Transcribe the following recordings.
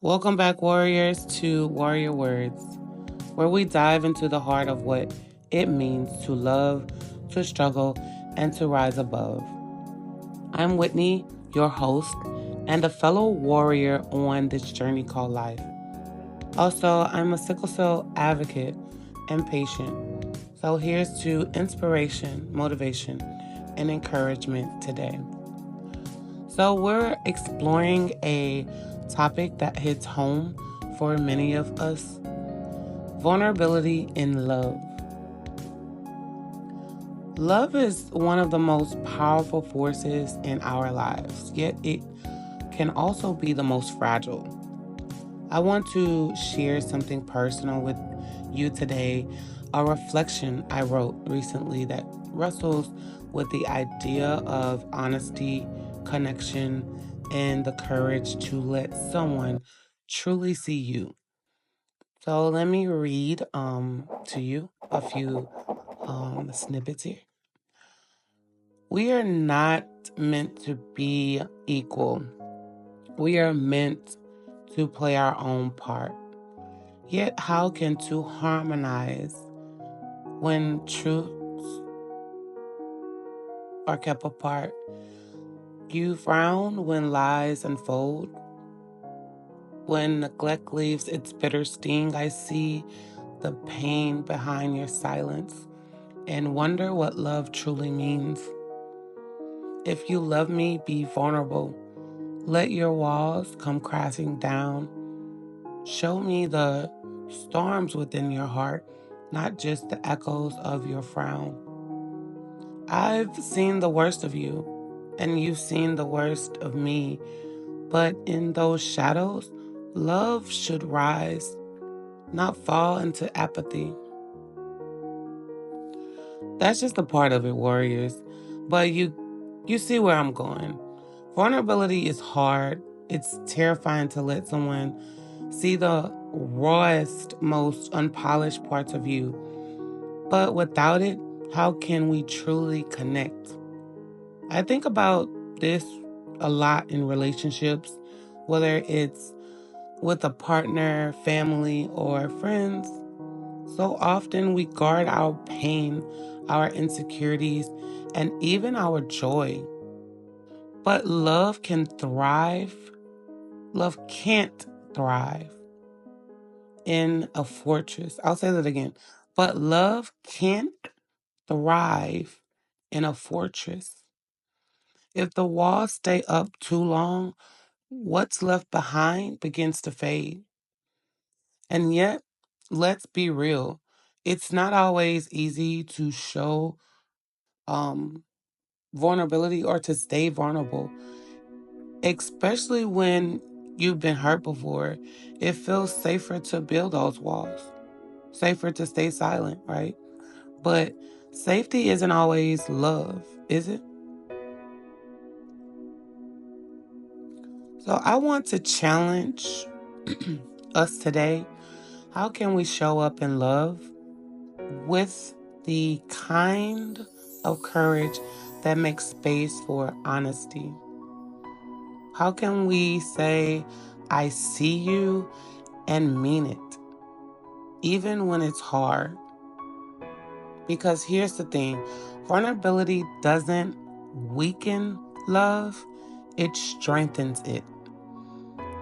Welcome back, warriors, to Warrior Words, where we dive into the heart of what it means to love, to struggle, and to rise above. I'm Whitney, your host, and a fellow warrior on this journey called life. Also, I'm a sickle cell advocate and patient. So here's to inspiration, motivation, and encouragement today. So we're exploring a topic that hits home for many of us: vulnerability in love. Love is one of the most powerful forces in our lives, yet it can also be the most fragile. I want to share something personal with you today, a reflection I wrote recently that wrestles with the idea of honesty, connection, and the courage to let someone truly see you. So let me read to you a few snippets here. We are not meant to be equal. We are meant to play our own part. Yet how can two harmonize when truths are kept apart? You frown when lies unfold. When neglect leaves its bitter sting, I see the pain behind your silence and wonder what love truly means. If you love me, be vulnerable. Let your walls come crashing down. Show me the storms within your heart, not just the echoes of your frown. I've seen the worst of you, and you've seen the worst of me, but in those shadows, love should rise, not fall into apathy. That's just a part of it, warriors. But you see where I'm going. Vulnerability is hard. It's terrifying to let someone see the rawest, most unpolished parts of you. But without it, how can we truly connect? I think about this a lot in relationships, whether it's with a partner, family, or friends. So often we guard our pain, our insecurities, and even our joy. But love can thrive. Love can't thrive in a fortress. I'll say that again. But love can't thrive in a fortress. If the walls stay up too long, what's left behind begins to fade. And yet, let's be real. It's not always easy to show um, vulnerability or to stay vulnerable, especially when you've been hurt before. It feels safer to build those walls, safer to stay silent, right? But safety isn't always love, is it? So I want to challenge us today. How can we show up in love with the kind of courage that makes space for honesty? How can we say, I see you and mean it, even when it's hard? Because here's the thing: vulnerability doesn't weaken love, it strengthens it.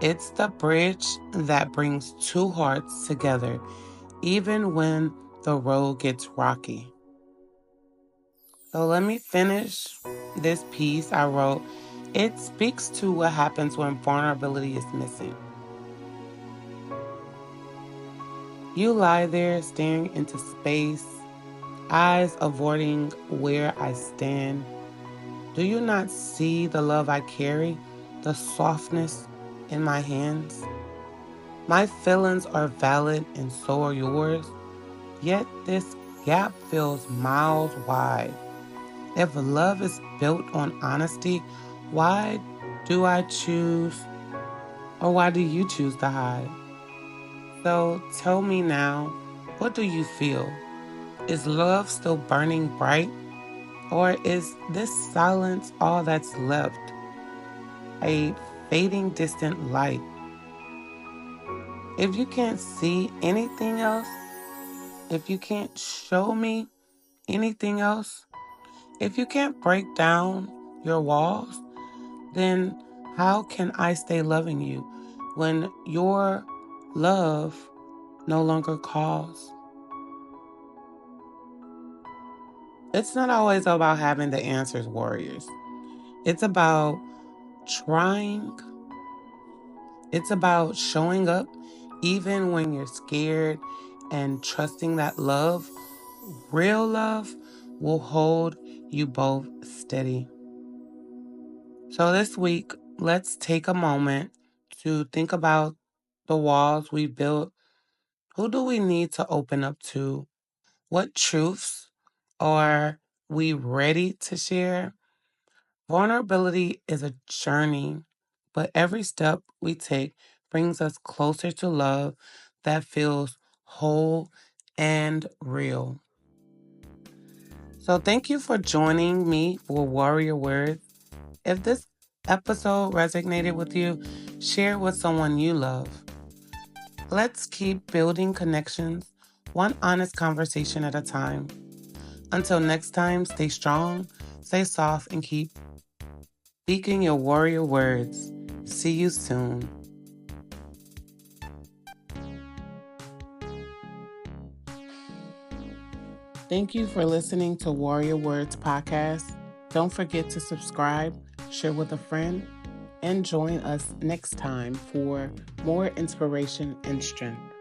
It's the bridge that brings two hearts together, even when the road gets rocky. So let me finish this piece I wrote. It speaks to what happens when vulnerability is missing. You lie there staring into space, eyes avoiding where I stand. Do you not see the love I carry, the softness in my hands? My feelings are valid and so are yours, yet this gap feels miles wide. If love is built on honesty, why do I choose, or why do you choose to hide? So tell me now, what do you feel? Is love still burning bright? Or is this silence all that's left? A fading distant light? If you can't see anything else, if you can't show me anything else, if you can't break down your walls, then how can I stay loving you when your love no longer calls? It's not always about having the answers, warriors. It's about trying. It's about showing up even when you're scared and trusting that love, real love, will hold you both steady. So this week, let's take a moment to think about the walls we built. Who do we need to open up to? What truths are we ready to share? Vulnerability is a journey, but every step we take brings us closer to love that feels whole and real. So, thank you for joining me for Warrior Words. If this episode resonated with you, share it with someone you love. Let's keep building connections, one honest conversation at a time. Until next time, stay strong, stay soft, and keep speaking your warrior words. See you soon. Thank you for listening to Warrior Words Podcast. Don't forget to subscribe, share with a friend, and join us next time for more inspiration and strength.